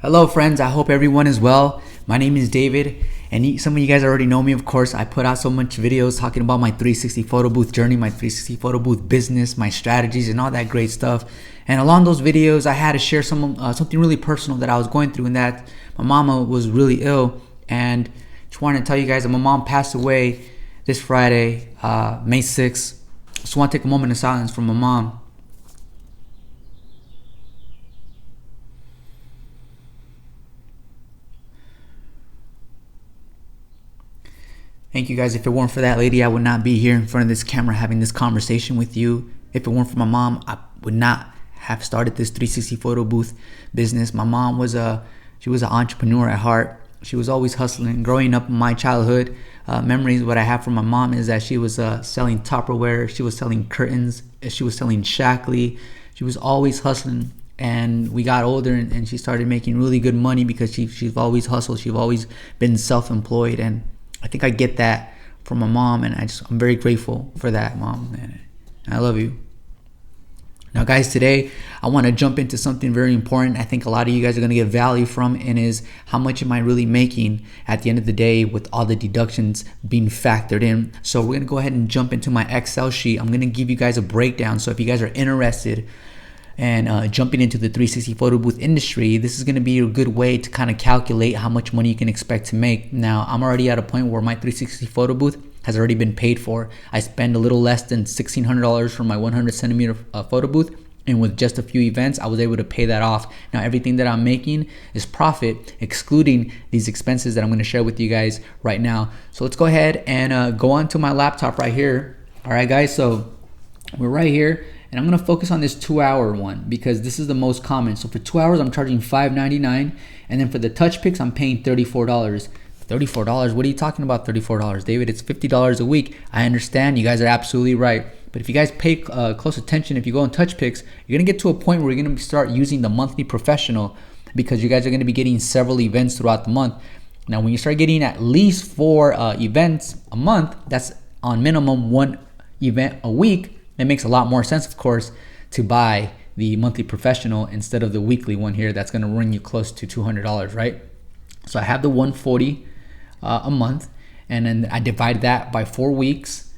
Hello friends, I hope everyone is well. My name is David, and some of you guys already know me, of course. I put out so much videos talking about my 360 photo booth journey, my 360 photo booth business, my strategies, and all that great stuff. And along those videos, I had to share something really personal that I was going through, and that my mama was really ill. And just wanted to tell you guys that my mom passed away this Friday, May 6th. Just want to take a moment of silence for my mom. Thank you guys. If it weren't for that lady, I would not be here in front of this camera having this conversation with you. If it weren't for my mom, I would not have started this 360 photo booth business. My mom was an entrepreneur at heart. She was always hustling. Growing up in my childhood, memories, what I have from my mom is that she was selling Tupperware. She was selling curtains. She was selling Shackley. She was always hustling. And we got older and she started making really good money because she's always hustled. She's always been self-employed, and I think I get that from my mom, and I'm very grateful for that, Mom. And I love you. Now, guys, today I want to jump into something very important. I think a lot of you guys are going to get value from, and is how much am I really making at the end of the day with all the deductions being factored in. So we're going to go ahead and jump into my Excel sheet. I'm going to give you guys a breakdown. So if you guys are interested and jumping into the 360 photo booth industry, this is going to be a good way to kind of calculate how much money you can expect to make. Now, I'm already at a point where my 360 photo booth has already been paid for. I spend a little less than $1,600 for my 100 centimeter photo booth, and with just a few events, I was able to pay that off. Now, everything that I'm making is profit, excluding these expenses that I'm going to share with you guys right now. So let's go ahead and go on to my laptop right here. All right, guys, so we're right here. And I'm going to focus on this 2-hour one because this is the most common. So for 2 hours, I'm charging $5.99. And then for the touch picks, I'm paying $34. $34? What are you talking about, $34? David, it's $50 a week. I understand. You guys are absolutely right. But if you guys pay close attention, if you go on touch picks, you're going to get to a point where you're going to start using the monthly professional, because you guys are going to be getting several events throughout the month. Now, when you start getting at least 4 events a month, that's on minimum 1 event a week. It makes a lot more sense, of course, to buy the monthly professional instead of the weekly one here that's going to run you close to $200, right? So I have the $140 a month, and then I divide that by 4 weeks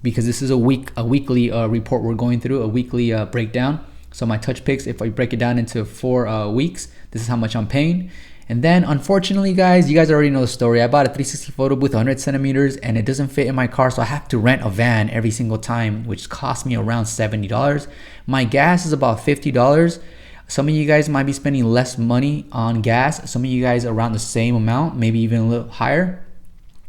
because this is a weekly report we're going through, a weekly breakdown. So my touch picks, if I break it down into 4 weeks, this is how much I'm paying. And then, unfortunately, guys, you guys already know the story. I bought a 360 photo booth, 100 centimeters, and it doesn't fit in my car, so I have to rent a van every single time, which costs me around $70. My gas is about $50. Some of you guys might be spending less money on gas. Some of you guys around the same amount, maybe even a little higher.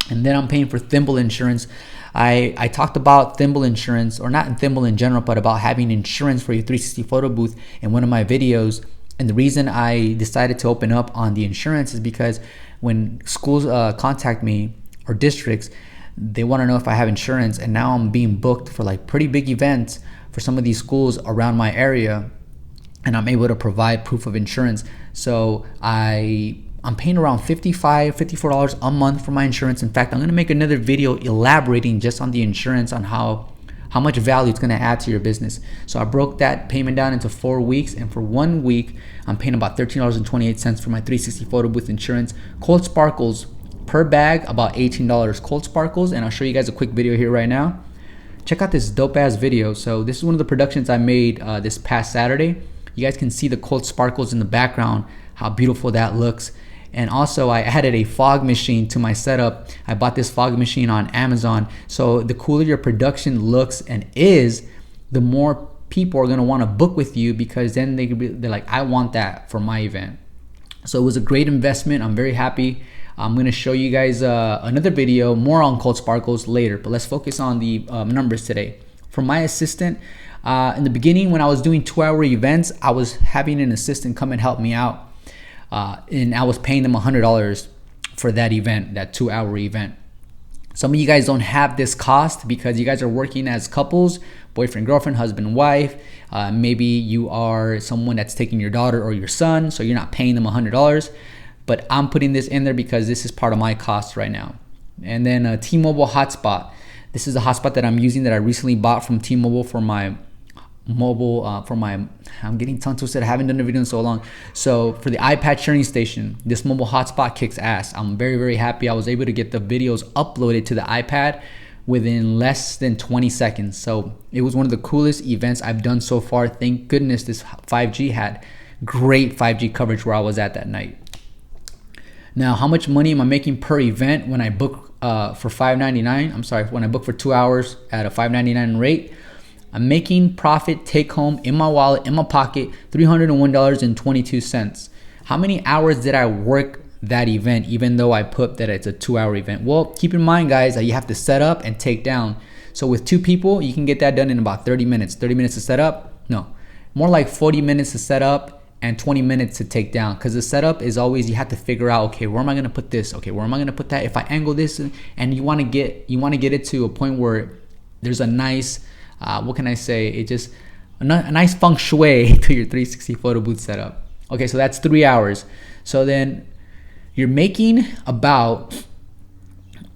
And then I'm paying for thimble insurance. I talked about thimble insurance, or not in thimble in general, but about having insurance for your 360 photo booth in one of my videos. And the reason I decided to open up on the insurance is because when schools contact me, or districts, they want to know if I have insurance. And now I'm being booked for like pretty big events for some of these schools around my area, and I'm able to provide proof of insurance. So I'm paying around $54 a month for my insurance. In fact, I'm going to make another video elaborating just on the insurance, on how much value it's going to add to your business. So I broke that payment down into 4 weeks, and for 1 week, I'm paying about $13.28 for my 360 photo booth insurance. Cold Sparkles per bag, about $18. Cold Sparkles, and I'll show you guys a quick video here right now. Check out this dope ass video. So this is one of the productions I made this past Saturday. You guys can see the Cold Sparkles in the background, how beautiful that looks. And also, I added a fog machine to my setup. I bought this fog machine on Amazon. So the cooler your production looks and is, the more people are gonna wanna book with you, because then they're like, I want that for my event. So it was a great investment. I'm very happy. I'm gonna show you guys another video more on Cold Sparkles later, but let's focus on the numbers today. For my assistant, in the beginning when I was doing 2-hour events, I was having an assistant come and help me out. And I was paying them $100 for that event, that 2-hour event. Some of you guys don't have this cost because you guys are working as couples, boyfriend, girlfriend, husband, wife. Maybe you are someone that's taking your daughter or your son, so you're not paying them $100. But I'm putting this in there because this is part of my cost right now. And then T-Mobile Hotspot. This is a hotspot that I'm using that I recently bought from T-Mobile for my mobile, I'm getting tongue twisted. I haven't done a video in so long. So for the iPad sharing station, this mobile hotspot kicks ass. I'm very, very happy. I was able to get the videos uploaded to the iPad within less than 20 seconds. So it was one of the coolest events I've done so far. Thank goodness this 5G had great 5G coverage where I was at that night. Now, how much money am I making per event when I book for $5.99? I'm sorry, when I book for 2 hours at a $5.99 rate? I'm making profit take home in my wallet, in my pocket, $301.22. How many hours did I work that event, even though I put that it's a 2-hour event? Well, keep in mind, guys, that you have to set up and take down. So with 2 people, you can get that done in about 30 minutes. 30 minutes to set up? No, more like 40 minutes to set up and 20 minutes to take down, because the setup is always, you have to figure out, okay, where am I going to put this? Okay, where am I going to put that? If I angle this, and you want to get it to a point where there's a nice, what can I say? It just a nice feng shui to your 360 photo booth setup. Okay, so that's 3 hours. So then you're making about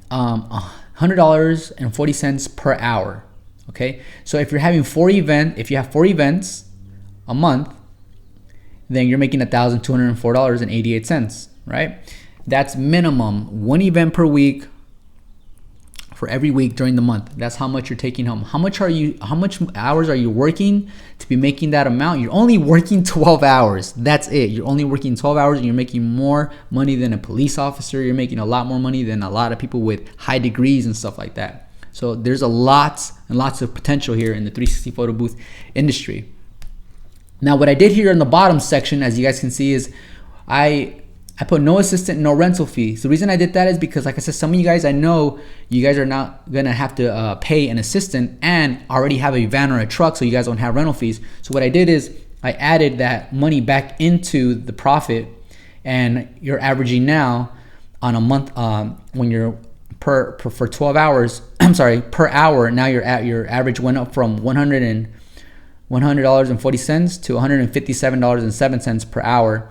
$100.40 per hour. Okay, so if you have 4 events a month, then you're making $1,204.88, right? That's minimum 1 event per week for every week during the month. That's how much you're taking home. How much hours are you working to be making that amount? You're only working 12 hours. That's it. You're only working 12 hours and you're making more money than a police officer. You're making a lot more money than a lot of people with high degrees and stuff like that. So there's lots and lots of potential here in the 360 photo booth industry. Now, what I did here in the bottom section, as you guys can see, is I put no assistant, no rental fee. So the reason I did that is because, like I said, some of you guys, I know you guys are not gonna have to pay an assistant and already have a van or a truck, so you guys don't have rental fees. So what I did is I added that money back into the profit, and you're averaging now on a month when you're for 12 hours. I'm sorry, per hour. Now your average went up from $100.40 to $157.07 per hour,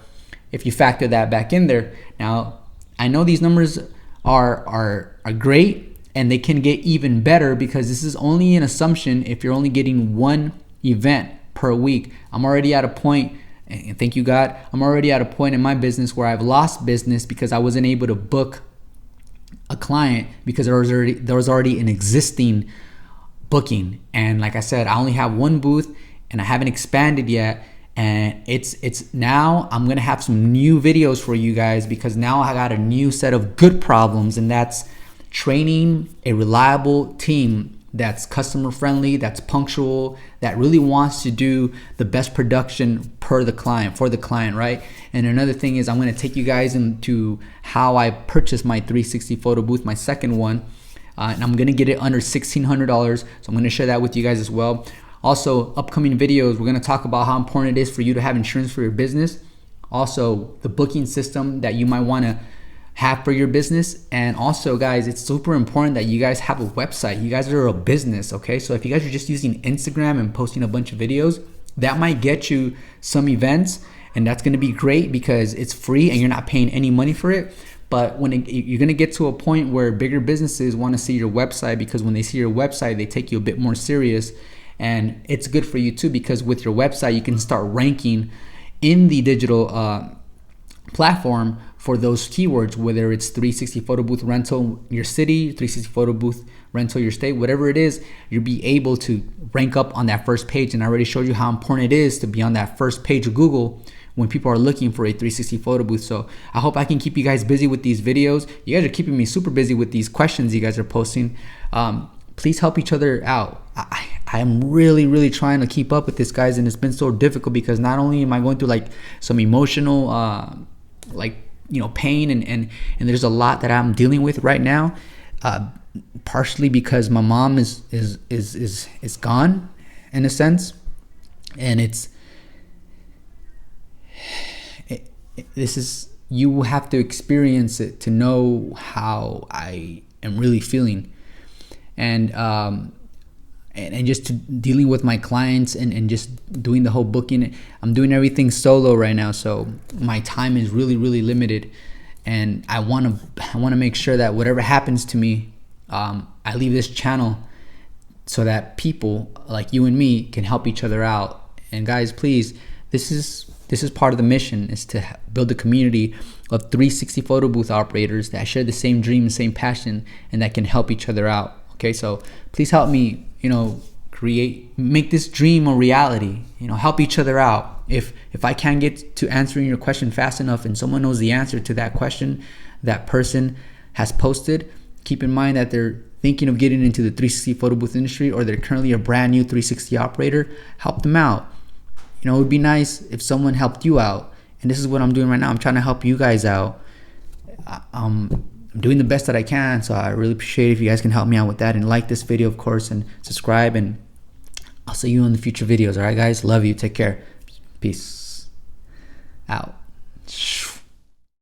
if you factor that back in there. Now, I know these numbers are great, and they can get even better, because this is only an assumption if you're only getting 1 event per week. I'm already at a point, and thank you God, I'm already at a point in my business where I've lost business because I wasn't able to book a client because there was already an existing booking. And like I said, I only have 1 booth and I haven't expanded yet. And it's now I'm gonna have some new videos for you guys, because now I got a new set of good problems, and that's training a reliable team that's customer friendly, that's punctual, that really wants to do the best production for the client, right? And another thing is, I'm gonna take you guys into how I purchased my 360 photo booth, my second one, and I'm gonna get it under $1,600. So I'm gonna share that with you guys as well. Also, upcoming videos, we're going to talk about how important it is for you to have insurance for your business. Also, the booking system that you might want to have for your business. And also, guys, it's super important that you guys have a website. You guys are a business, okay? So if you guys are just using Instagram and posting a bunch of videos, that might get you some events, and that's going to be great because it's free and you're not paying any money for it. But you're going to get to a point where bigger businesses want to see your website, because when they see your website, they take you a bit more serious. And it's good for you too, because with your website, you can start ranking in the digital platform for those keywords, whether it's 360 photo booth rental your city, 360 photo booth rental your state, whatever it is, you'll be able to rank up on that first page. And I already showed you how important it is to be on that first page of Google when people are looking for a 360 photo booth. So I hope I can keep you guys busy with these videos. You guys are keeping me super busy with these questions you guys are posting. Please help each other out. I am really trying to keep up with this, guys, and it's been so difficult because not only am I going through like some emotional pain and there's a lot that I'm dealing with right now, partially because my mom is gone in a sense, and you have to experience it to know how I am really feeling. And just dealing with my clients and just doing the whole booking. I'm doing everything solo right now, so my time is really limited, and I want to make sure that whatever happens to me, I leave this channel so that people like you and me can help each other out. And guys, please, this is part of the mission, is to build a community of 360 photo booth operators that share the same dream, the same passion, and that can help each other out. Okay, so please help me, make this dream a reality. Help each other out. If I can't get to answering your question fast enough and someone knows the answer to that question that person has posted, keep in mind that they're thinking of getting into the 360 photo booth industry, or they're currently a brand new 360 operator. Help them out. It would be nice if someone helped you out. And this is what I'm doing right now. I'm trying to help you guys out. I'm doing the best that I can. So I really appreciate it if you guys can help me out with that. And like this video, of course, and subscribe. And I'll see you in the future videos. All right, guys? Love you. Take care. Peace out.